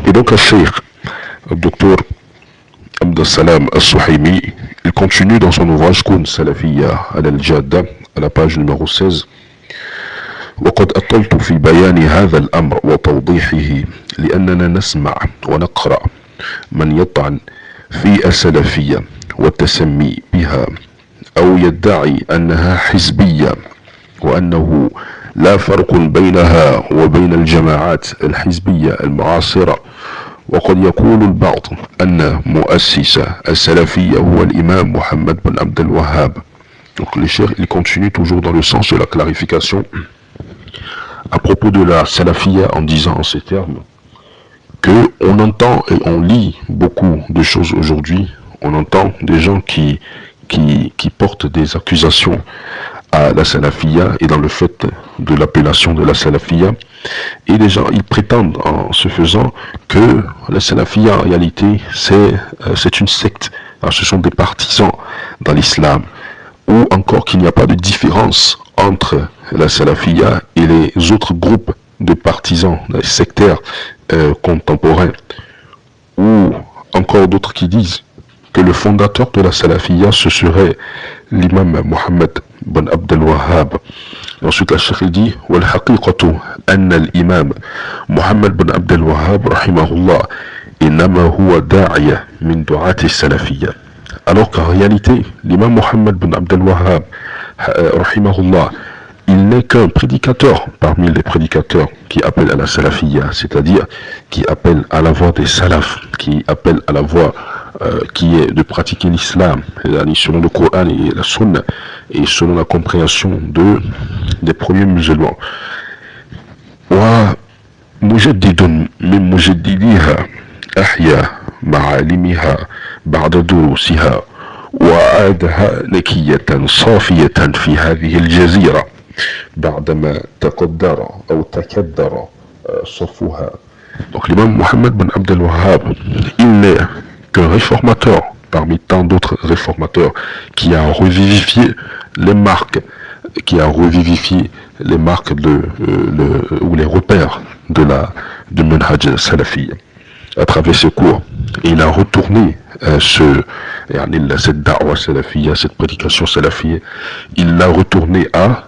Et donc, le cheikh, le docteur Abdessalam Al-Souhaimi, il continue dans son ouvrage Kun Salafiyya al-Jadda, à la page numéro 16. وقد أطلت في بيان هذا الأمر وتوضيحه لأننا نسمع ونقرأ من يطعن في السلفية والتسمي بها أو يدعي أنها حزبية وأنه لا فرق بينها وبين الجماعات الحزبية المعاصرة وقد يقول البعض أن مؤسس السلفية هو الإمام محمد بن عبد الوهاب. Donc le cheikh il continue toujours dans le sens de la clarification à propos de la salafiyya en disant en ces termes que on entend et on lit beaucoup de choses aujourd'hui. On entend des gens qui portent des accusations à la salafiyya et dans le fait de l'appellation de la salafiyya. Et les gens, ils prétendent en se faisant que la salafiyya en réalité c'est une secte. Alors, ce sont des partisans dans l'islam. Ou encore qu'il n'y a pas de différence entre la salafiyya et les autres groupes de partisans, les sectaires contemporains. Ou encore d'autres qui disent que le fondateur de la salafiyya ce serait l'imam Mohammed bin Abdel Wahhab. Ensuite la cheikh dit والحقيقة أن الإمام محمد بن عبد الوهاب رحمه الله إنما هو داعية من دعاة السلفية. Alors qu'en réalité, l'imam Mohammed bin Abdel Wahhab, rahimahullah, il n'est qu'un prédicateur parmi les prédicateurs qui appellent à la salafiyya, c'est-à-dire qui appellent à la voie des salafs, qui appellent à la voie qui est de pratiquer l'islam, selon le Coran et la Sunna, et selon la compréhension des premiers musulmans. ومجدد من مجدديها أحيا معالمها بعد دروسها وأعادها نكية صافية في هذه الجزيرة بعدما تقدر أو تكدر صفوها. Donc l'imam Mohammed bin Abdel Wahhab, il n'est qu'un réformateur parmi tant d'autres réformateurs qui a revivifié les marques, ou les repères de Manhaj Salafi à travers ses cours. Et il a retourné cette da'wa salafiyya, cette prédication salafiyya, il l'a retourné à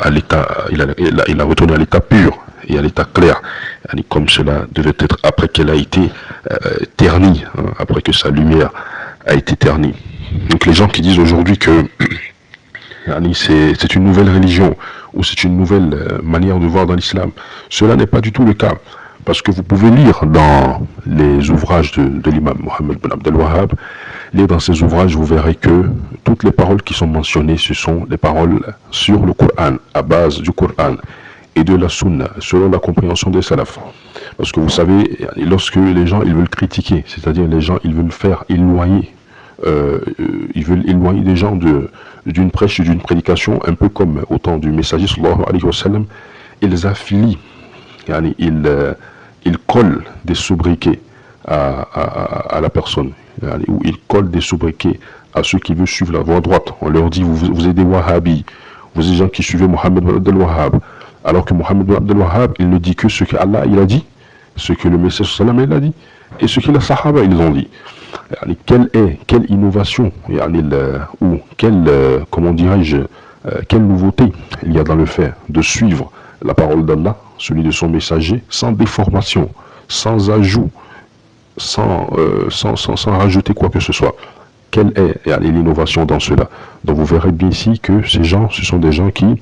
l'état, il a retourné à l'état pur et à l'état clair, comme cela devait être après qu'elle a été ternie, après que sa lumière a été ternie. Donc les gens qui disent aujourd'hui que c'est une nouvelle religion ou c'est une nouvelle manière de voir dans l'islam, cela n'est pas du tout le cas. Parce que vous pouvez lire dans les ouvrages de l'imam Mohammed bin Abdel Wahhab, lire dans ces ouvrages, vous verrez que toutes les paroles qui sont mentionnées, ce sont des paroles sur le Coran, à base du Coran et de la Sunna, selon la compréhension des salafs. Parce que vous savez, lorsque les gens ils veulent critiquer, c'est-à-dire les gens ils veulent faire éloigner, des gens d'une prêche, d'une prédication, un peu comme au temps du messager sallallahu alayhi wa sallam, ils affilient, ils collent des sobriquets à la personne, ou ils collent des sobriquets à ceux qui veulent suivre la voie droite. On leur dit, vous êtes des Wahhabis, vous êtes des gens qui suivent Mohammed bin Abdel Wahhab, alors que Mohammed bin Abdel Wahhab, il ne dit que ce que Allah il a dit, ce que le Messie sallam il a dit, et ce que les Sahaba ils ont dit. Quelle innovation, ou comment dirais-je, quelle nouveauté il y a dans le fait de suivre la parole d'Allah, celui de son messager, sans déformation, sans ajout, sans rajouter quoi que ce soit. Quelle est l'innovation dans cela? Donc vous verrez bien ici que ces gens, ce sont des gens qui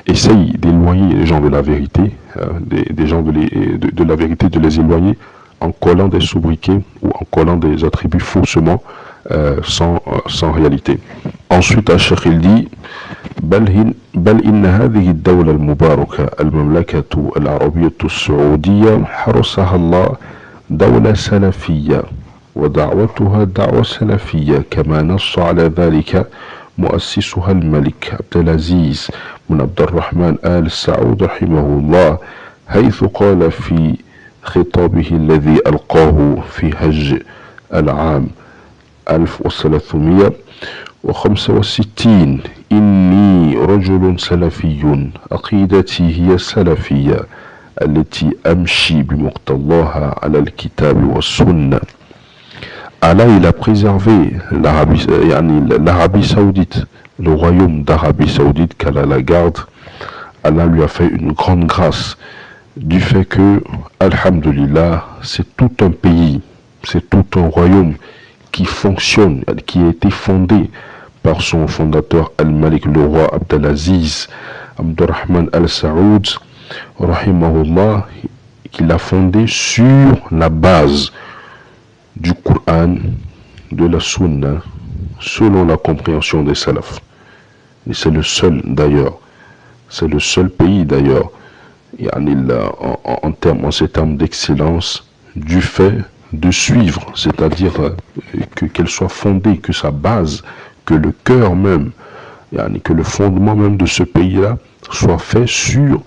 essayent d'éloigner les gens de la vérité, des gens de la vérité, de les éloigner en collant des sobriquets ou en collant des attributs faussement sans réalité. Ensuite, Cheikh il dit بل إن هذه الدولة المباركة المملكة العربية السعودية حرسها الله دولة سلفية ودعوتها دعوة سلفية كما نص على ذلك مؤسسها الملك عبد العزيز بن عبد الرحمن آل سعود رحمه الله حيث قال في خطابه الذي ألقاه في حج العام 1365 إني رجل سلفي عقيدتي هي السلفية التي أمشي بمقتضاها على الكتاب والسنة. Allah, il a préservé l'Arabie Saoudite, le royaume d'Arabie Saoudite qu'Allah la garde. Allah lui a fait une grande grâce du fait que, alhamdulillah, c'est tout un pays, c'est tout un royaume qui fonctionne, qui a été fondé par son fondateur Al-Malik, le roi Abdelaziz Abdurrahman Al-Saoud, rahimahullah, qu'il a fondé sur la base du Coran, de la Sunna, selon la compréhension des salafs. Et c'est le seul d'ailleurs, c'est le seul pays d'ailleurs, en ces termes d'excellence, du fait de suivre, c'est-à-dire qu'elle soit fondée, que sa base, que le cœur même, que le fondement même de ce pays-là soit fait sur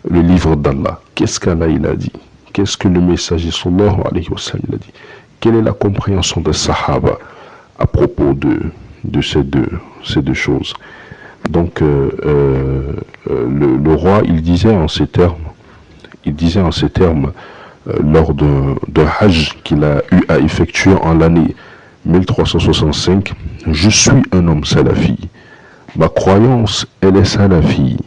le livre d'Allah. Qu'est-ce qu'Allah il a dit? Qu'est-ce que le messager sallallahu alayhi wa sallam a dit? Quelle est la compréhension des Sahaba à propos de ces deux choses? Donc le roi, il disait en ces termes lors d'un hajj qu'il a eu à effectuer en l'année 1365, je suis un homme salafi. Ma croyance, elle est salafi,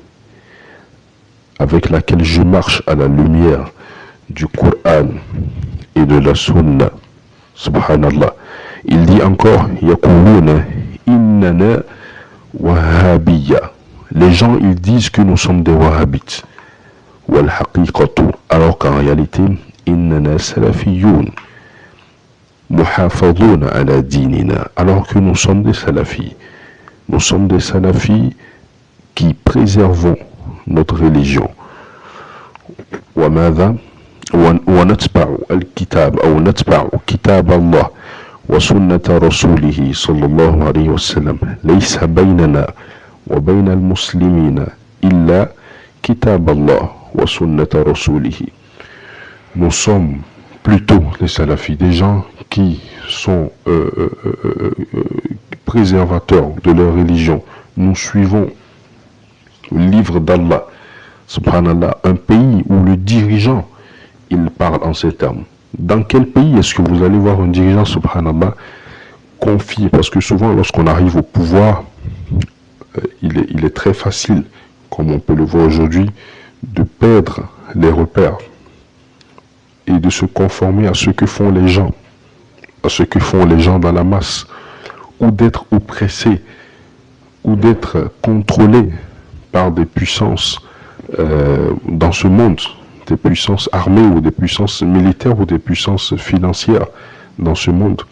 avec laquelle je marche à la lumière du Coran et de la Sunna. Subhanallah. Il dit encore, Yaquluna innana wahhabiyya. Les gens, ils disent que nous sommes des wahhabites. Wal haqiqatu, alors qu'en réalité, innana salafiyoun. Muhafaduna ala dinina, alors que nous sommes des salafis. Nous sommes des salafis qui préservons notre religion. Wa madha ونتبع الكتاب أو نتبع كتاب الله وسنة رسوله صلى الله عليه وسلم ليس بيننا وبين المسلمين إلا كتاب الله وسنة رسوله. Nous sommes plutôt les salafis, des gens qui sont préservateurs de leur religion. Nous suivons le livre d'Allah, subhanallah, un pays où le dirigeant il parle en ces termes. Dans quel pays est-ce que vous allez voir un dirigeant, subhanallah, confié? Parce que souvent, lorsqu'on arrive au pouvoir, il est très facile, comme on peut le voir aujourd'hui, de perdre les repères et de se conformer à ce que font les gens, dans la masse, ou d'être oppressé, ou d'être contrôlé par des puissances dans ce monde, des puissances armées ou des puissances militaires ou des puissances financières dans ce monde.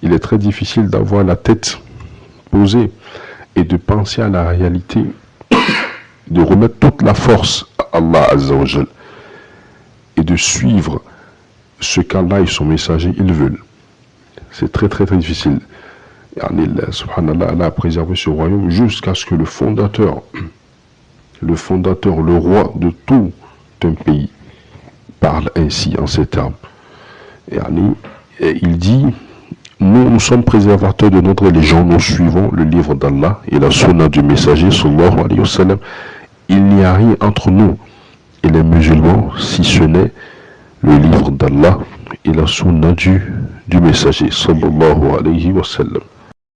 Il est très difficile d'avoir la tête posée et de penser à la réalité, de remettre toute la force à Allah Azza wa Jal et de suivre ce qu'Allah et son messager ils veulent. C'est très très très difficile. Subhanallah, Allah a préservé ce royaume jusqu'à ce que le fondateur, le roi de tout un pays, parle ainsi en ces termes. Il dit, nous sommes préservateurs de notre religion, nous suivons le livre d'Allah et la sunna du messager sallallahu alayhi wa sallam. Il n'y a rien entre nous et les musulmans si ce n'est le livre d'Allah et la sunna du messager sallallahu alayhi wa sallam.